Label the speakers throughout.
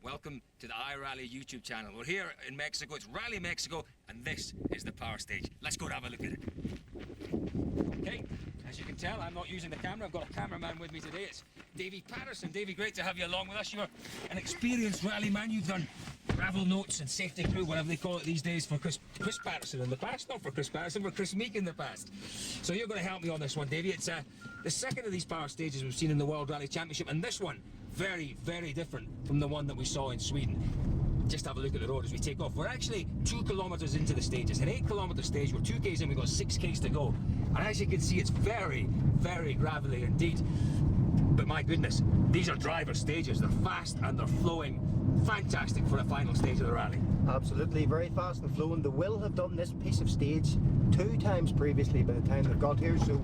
Speaker 1: Welcome to the iRally YouTube channel. We're here in Mexico, it's Rally Mexico, and this is the power stage. Let's go and have a look at it. Okay, as you can tell, I'm not using the camera. I've got a cameraman with me today. It's Davey Patterson. Davey, great to have you along with us. You're an experienced rally man. You've done gravel notes and safety crew, whatever they call it these days, for Chris Patterson in the past. Not for Chris Patterson, for Chris Meek in the past. So you're going to help me on this one, Davey. It's the second of these power stages we've seen in the World Rally Championship, and this one, very, very different from the one that we saw in Sweden. Just have a look at the road as we take off. We're actually 2 kilometers into the stage. It's an 8-kilometer stage. We're 2 k's in, we've got 6 k's to go. And as you can see, it's very, very gravelly indeed. But my goodness, these are driver stages. They're fast and they're flowing. Fantastic for a final stage of the rally.
Speaker 2: Absolutely, very fast and flowing. They will have done this piece of stage 2 times previously by the time they've got here, so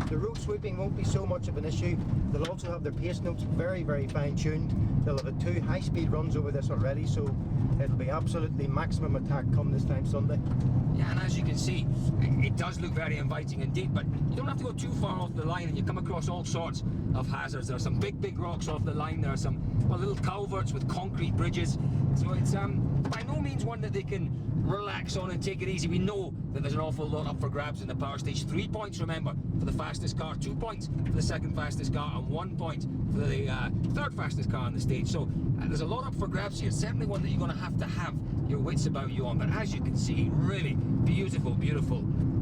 Speaker 2: the road sweeping won't be so much of an issue. They'll also have their pace notes very, very fine-tuned. They'll have had 2 high-speed runs over this already, so it'll be absolutely maximum attack come this time Sunday.
Speaker 1: Yeah, and as you can see, it does look very inviting indeed, but you don't have to go too far off the line, and you come across all sorts of hazards. There are some big rocks off the line. There are some little culverts with concrete bridges. So it's by no means one that they can relax on and take it easy. We know that there's an awful lot up for grabs in the power stage. 3 points, remember, for the fastest car, 2 points for the second fastest car, and 1 point for the third fastest car on the stage. So there's a lot up for grabs here. Certainly one that you're going to have your wits about you on. But as you can see, really beautiful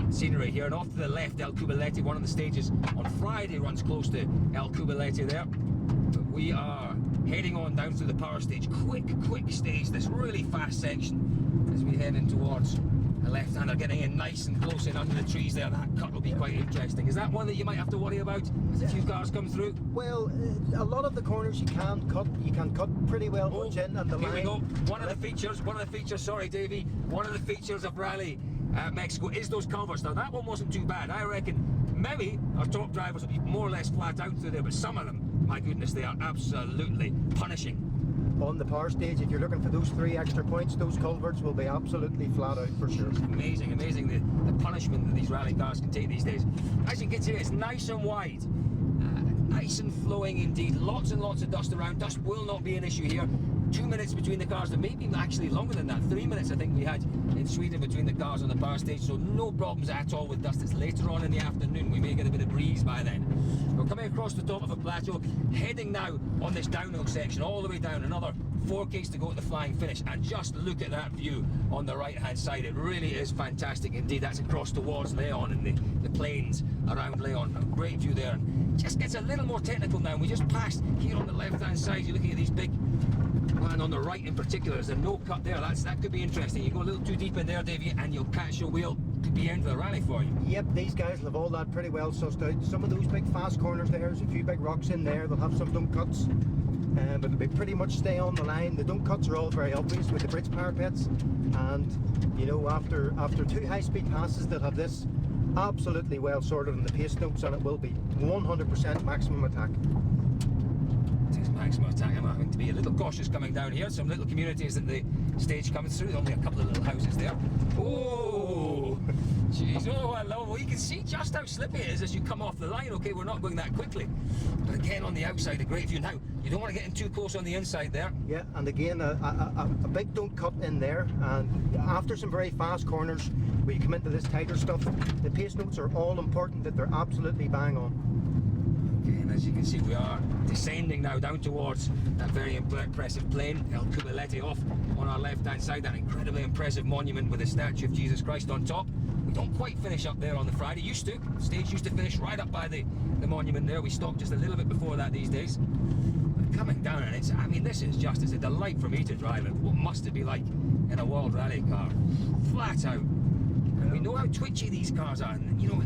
Speaker 1: scenery here. And off to the left, El Cubilete, one of the stages on Friday runs close to El Cubilete there. But we are heading on down through the power stage. Quick stage, this really fast section as we head in towards the left-hander, getting in nice and close in under the trees there. That cut will be quite interesting. Is that one that you might have to worry about as a few cars come through?
Speaker 2: Well, a lot of the corners you can cut pretty well much in, and the
Speaker 1: here
Speaker 2: line.
Speaker 1: We go. One of the features, sorry Davey, one of the features of Rally Mexico is those culverts. Now that one wasn't too bad. I reckon maybe our top drivers will be more or less flat out through there, but some of them, my goodness, they are absolutely punishing.
Speaker 2: On the power stage, if you're looking for those 3 extra points, those culverts will be absolutely flat out for sure.
Speaker 1: Amazing the punishment that these rally cars can take these days. As you can see, it's nice and wide, nice and flowing indeed. Lots and lots of dust around. Dust will not be an issue here. 2 minutes between the cars. There may be actually longer than that. 3 minutes I think we had in Sweden between the cars on the power stage, so no problems at all with dust. It's later on in the afternoon. We may get a bit of breeze by then. We're coming across the top of a plateau, heading now on this downhill section all the way down. Another 4 k's to go at the flying finish, and just look at that view on the right hand side. It really is fantastic indeed. That's across towards Leon and the plains around Leon. A great view there. And just gets a little more technical now. We just passed here on the left hand side. You're looking at these big, and on the right in particular, there's a no cut there. That could be interesting. You go a little too deep in there, Davey, and you'll catch your wheel. Could be end of the rally for you.
Speaker 2: Yep, these guys will have all that pretty well sussed out. Some of those big fast corners there's a few big rocks in there. They'll have some dump cuts, but they'll be pretty much stay on the line. The dump cuts are all very obvious with the bridge parapets, and you know, after 2 high-speed passes, they'll have this absolutely well sorted in the pace notes, and it will be 100% maximum attack.
Speaker 1: Maximum attack. I'm having to be a little cautious coming down here. Some little communities that the stage comes through. Only a couple of little houses there. Oh, jeez. Oh, hello. Well, you can see just how slippy it is as you come off the line. Okay, we're not going that quickly, but again on the outside, a great view. Now you don't want to get in too close on the inside there.
Speaker 2: Yeah, and again a big don't cut in there. And after some very fast corners, where you come into this tighter stuff, the pace notes are all important. That they're absolutely bang on.
Speaker 1: And as you can see, we are descending now down towards that very impressive plain, El Cubilete, off on our left-hand side, that incredibly impressive monument with the statue of Jesus Christ on top. We don't quite finish up there on the Friday. Used to. The stage used to finish right up by the monument there. We stopped just a little bit before that these days. But coming down, and it's, I mean, this is just as a delight for me to drive it. What must it be like in a World Rally car? Flat out. And we know how twitchy these cars are, and you know,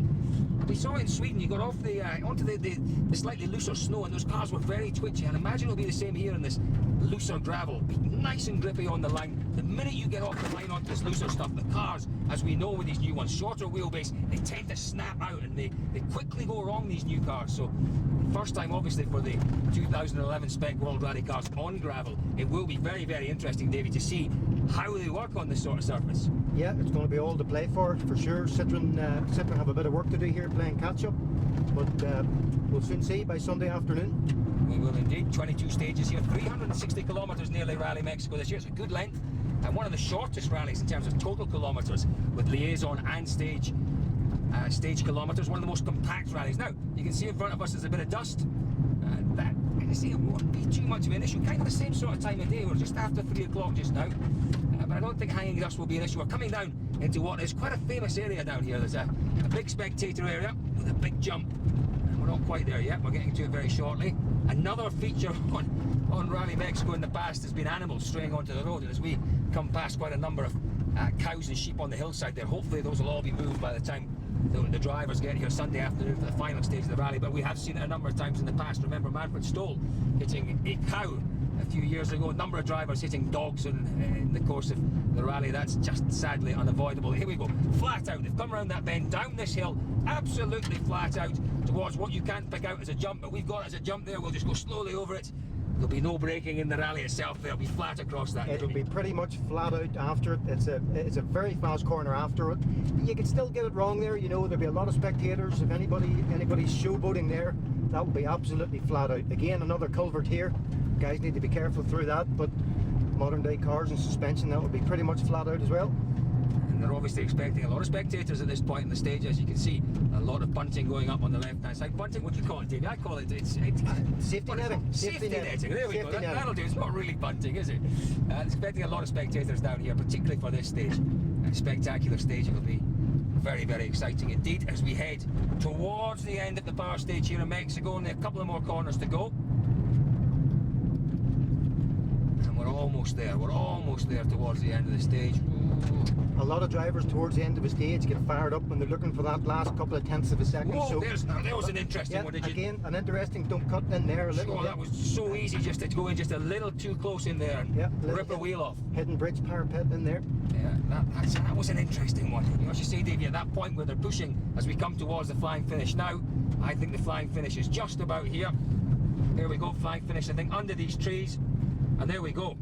Speaker 1: we saw it in Sweden. You got off onto the slightly looser snow, and those cars were very twitchy. And imagine it'll be the same here in this looser gravel. Be nice and grippy on the line. The minute you get off the line onto this looser stuff, the cars, as we know with these new ones, shorter wheelbase, they tend to snap out, and they quickly go wrong, these new cars. So first time obviously for the 2011 spec World Rally cars on gravel. It will be very, very interesting, Davey, to see how they work on this sort of surface.
Speaker 2: Yeah, it's going to be all to play for sure. Citroen have a bit of work to do here playing catch up, but we'll soon see by Sunday afternoon.
Speaker 1: We will indeed. 22 stages here, 360 kilometres nearly Rally Mexico this year. It's a good length and one of the shortest rallies in terms of total kilometres with liaison and stage kilometres. One of the most compact rallies. Now, you can see in front of us there's a bit of dust. That, you see, it won't be too much of an issue. Kind of the same sort of time of day. We're just after 3 o'clock just now. But I don't think hanging dust will be an issue. We're coming down into what is quite a famous area down here. There's a big spectator area with a big jump. And we're not quite there yet. We're getting to it very shortly. Another feature on Rally Mexico in the past has been animals straying onto the road. And as we come past quite a number of cows and sheep on the hillside there, hopefully those will all be moved by the time the drivers get here Sunday afternoon for the final stage of the rally. But we have seen it a number of times in the past. Remember Manfred Stoll hitting a cow a few years ago, a number of drivers hitting dogs in the course of the rally. That's just sadly unavoidable. Here we go, flat out. They've come around that bend, down this hill, absolutely flat out towards what you can't pick out as a jump, but we've got as a jump there. We'll just go slowly over it. There'll be no braking in the rally itself. They'll be flat across that.
Speaker 2: It'll be pretty much flat out after it. It's a very fast corner after it. You can still get it wrong there. You know, there'll be a lot of spectators. If anybody's showboating there, that will be absolutely flat out. Again, another culvert here. Guys need to be careful through that. But modern day cars and suspension, that will be pretty much flat out as well.
Speaker 1: And they're obviously expecting a lot of spectators at this point in the stage. As you can see, a lot of bunting going up on the left-hand side. Bunting, what do you call it, Davey? I call it,
Speaker 2: safety netting.
Speaker 1: Safety netting. There we go. That'll do. It's not really bunting, is it? Expecting a lot of spectators down here, particularly for this stage. A spectacular stage. It'll be very, very exciting indeed as we head towards the end of the power stage here in Mexico. Only a couple of more corners to go. We're almost there. We're almost there towards the end of the stage. Ooh.
Speaker 2: A lot of drivers towards the end of a stage get fired up when they're looking for that last couple of tenths of a second.
Speaker 1: Whoa,
Speaker 2: so
Speaker 1: there was an interesting one.
Speaker 2: Again, an interesting dump cut in there a little bit.
Speaker 1: That was so easy just to go in just a little too close in there and rip a wheel off.
Speaker 2: Hidden bridge parapet in there.
Speaker 1: Yeah, that was an interesting one. You know, as you say, Davey, at that point where they're pushing as we come towards the flying finish now, I think the flying finish is just about here. There we go, flying finish, I think, under these trees. And there we go.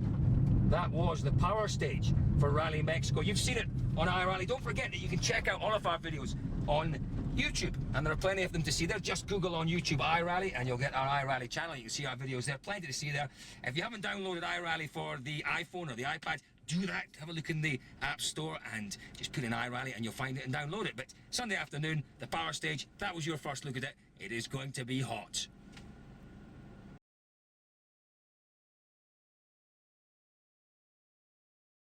Speaker 1: That was the power stage for Rally Mexico. You've seen it on iRally. Don't forget that you can check out all of our videos on YouTube, and there are plenty of them to see there. Just Google on YouTube iRally and you'll get our iRally channel. You can see our videos there, plenty to see there. If you haven't downloaded iRally for the iPhone or the iPad, do that. Have a look in the App Store and just put in iRally and you'll find it and download it. But Sunday afternoon, the power stage, that was your first look at it. It is going to be hot.